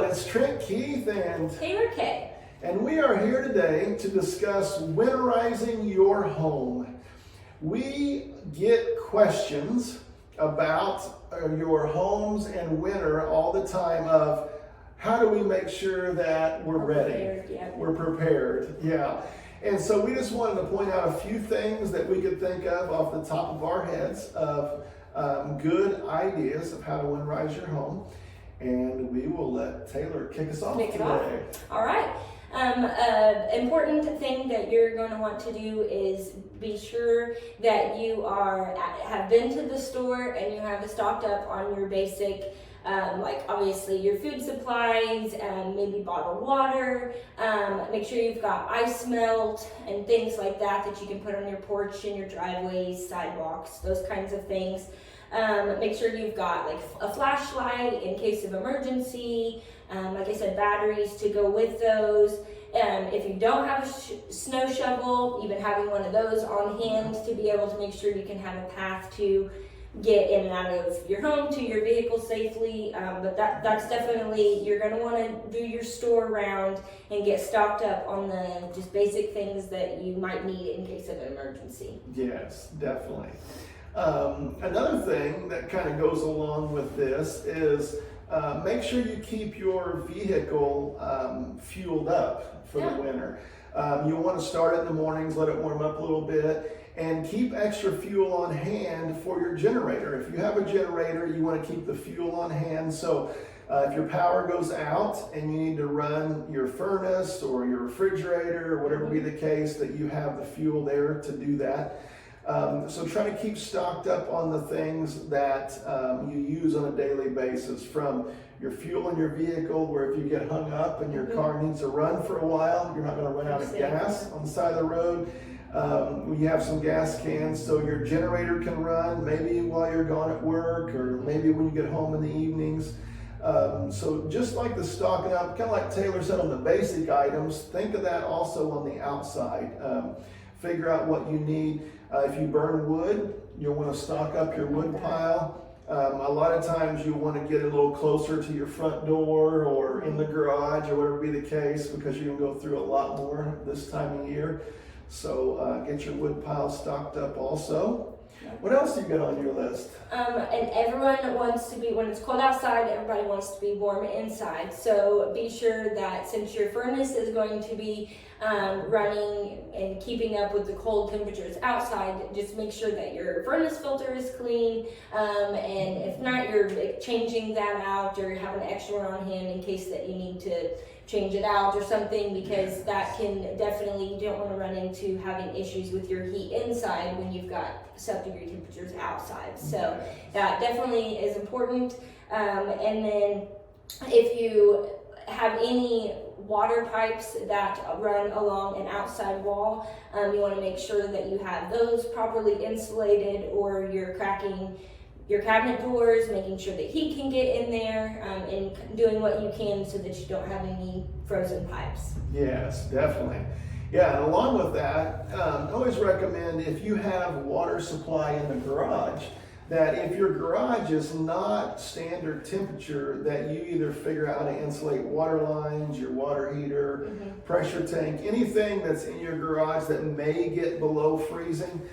it's Trent Keith and Taylor Kay. And we are here today to discuss winterizing your home. We get questions about your homes and winter all the time of how do we make sure that we're ready? Prepared, yeah. We're prepared, yeah. And so we just wanted to point out a few things that we could think of off the top of our heads of good ideas of how to winterize your home. And we will let Taylor kick us off today. All right. Important thing that you're going to want to do is be sure that you have been to the store and you have stocked up on your basic, like obviously your food supplies, maybe bottled water. Make sure you've got ice melt and things like that you can put on your porch and your driveways, sidewalks, those kinds of things. Make sure you've got like a flashlight in case of emergency. Like I said, batteries to go with those. If you don't have a snow shovel, even having one of those on hand to be able to make sure you can have a path to get in and out of your home to your vehicle safely. But that's definitely, you're going to want to do your store round and get stocked up on the just basic things that you might need in case of an emergency. Yes, definitely. Another thing that kind of goes along with this is make sure you keep your vehicle fueled up for the winter. You'll want to start it in the mornings, let it warm up a little bit, and keep extra fuel on hand for your generator. If you have a generator, you want to keep the fuel on hand. So if your power goes out and you need to run your furnace or your refrigerator or whatever be the case, that you have the fuel there to do that. So try to keep stocked up on the things that you use on a daily basis, from your fuel in your vehicle, where if you get hung up and your car needs to run for a while, you're not going to run out of gas on the side of the road. You have some gas cans so your generator can run, maybe while you're gone at work or maybe when you get home in the evenings. So just like the stocking up, kind of like Taylor said on the basic items, think of that also on the outside. Figure out what you need. If you burn wood, you'll want to stock up your wood pile. A lot of times you want to get a little closer to your front door or in the garage or whatever be the case, because you can go through a lot more this time of year. So get your wood pile stocked up also. What else do you got on your list? And everyone wants to be, when it's cold outside, everybody wants to be warm inside. So be sure that since your furnace is going to be running and keeping up with the cold temperatures outside, just make sure that your furnace filter is clean. And if not, you're changing that out or you have an extra one on hand in case that you need to change it out or something, because that can definitely, you don't want to run into having issues with your heat inside when you've got sub-degree temperatures outside. So that definitely is important. And then if you have any water pipes that run along an outside wall, you want to make sure that you have those properly insulated, or you're cracking your cabinet doors, making sure that heat can get in there, and doing what you can so that you don't have any frozen pipes. Yes, definitely. Yeah, and along with that, I always recommend, if you have water supply in the garage, that if your garage is not standard temperature, that you either figure out how to insulate water lines, your water heater, pressure tank, anything that's in your garage that may get below freezing.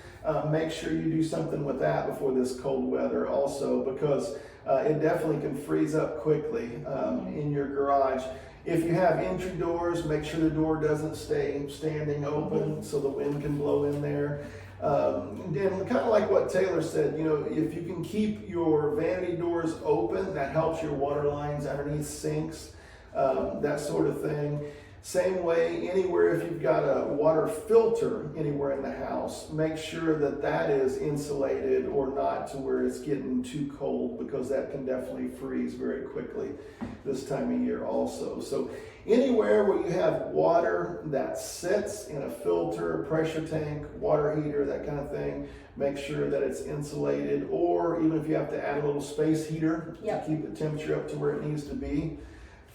Make sure you do something with that before this cold weather also, because it definitely can freeze up quickly in your garage. If you have entry doors, make sure the door doesn't stay standing open so the wind can blow in there. And kind of like what Taylor said, you know, if you can keep your vanity doors open, that helps your water lines underneath sinks, that sort of thing. Same way, anywhere if you've got a water filter anywhere in the house, make sure that that is insulated or not to where it's getting too cold, because that can definitely freeze very quickly this time of year also. So anywhere where you have water that sits in a filter, pressure tank, water heater, that kind of thing, make sure that it's insulated, or even if you have to add a little space heater to keep the temperature up to where it needs to be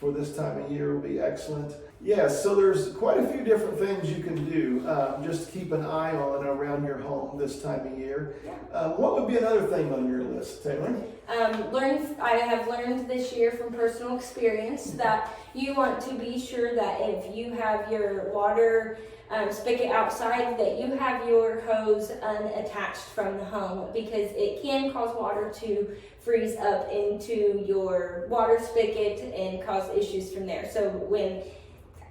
for this time of year will be excellent. Yes, so there's quite a few different things you can do just to keep an eye on around your home this time of year. What would be another thing on your list, Taylor? I have learned this year from personal experience that you want to be sure that if you have your water spigot outside, that you have your hose unattached from the home, because it can cause water to freeze up into your water spigot and cause issues from there. So when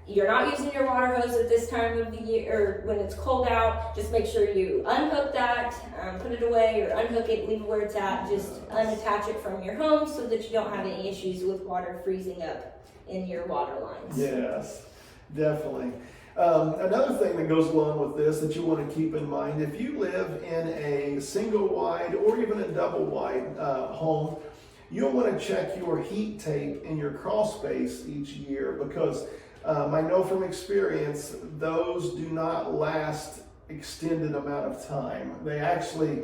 you're not using your water hose at this time of the year, or when it's cold out, just make sure you unhook that, put it away, or unhook it, leave it where it's at. Just unattach it from your home so that you don't have any issues with water freezing up in your water lines. Yes, definitely. Another thing that goes along with this that you want to keep in mind, if you live in a single wide or even a double wide home, you'll want to check your heat tape in your crawl space each year, because I know from experience those do not last extended amount of time. They actually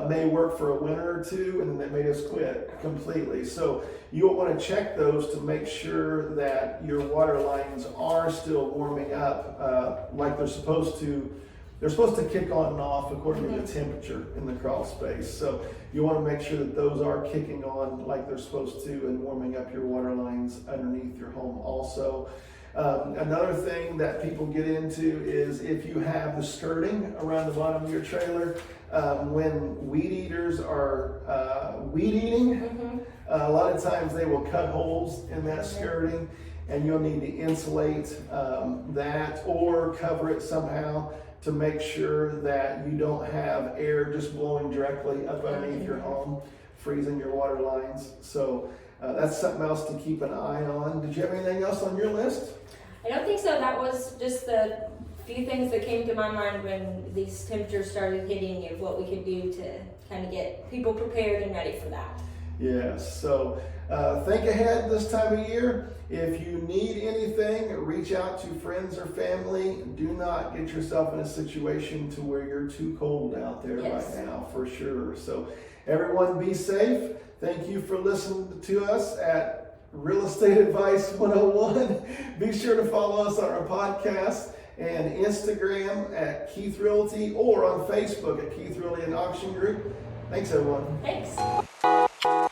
may work for a winter or two, and then they may just quit completely. So you'll want to check those to make sure that your water lines are still warming up like they're supposed to. They're supposed to kick on and off according to the temperature in the crawl space. So you want to make sure that those are kicking on like they're supposed to and warming up your water lines underneath your home also. Another thing that people get into is if you have the skirting around the bottom of your trailer, when weed eaters are weed eating, a lot of times they will cut holes in that skirting, and you'll need to insulate that or cover it somehow to make sure that you don't have air just blowing directly up underneath your home, freezing your water lines. So that's something else to keep an eye on. Did you have anything else on your list? I don't think so. That was just the few things that came to my mind when these temperatures started hitting, of what we could do to kind of get people prepared and ready for that. Yes, so think ahead this time of year. If you need anything, reach out to friends or family. Do not get yourself in a situation to where you're too cold out there right now, for sure. So everyone be safe. Thank you for listening to us at Real Estate Advice 101. Be sure to follow us on our podcast and Instagram at Keith Realty, or on Facebook at Keith Realty and Auction Group. Thanks, everyone. Thanks.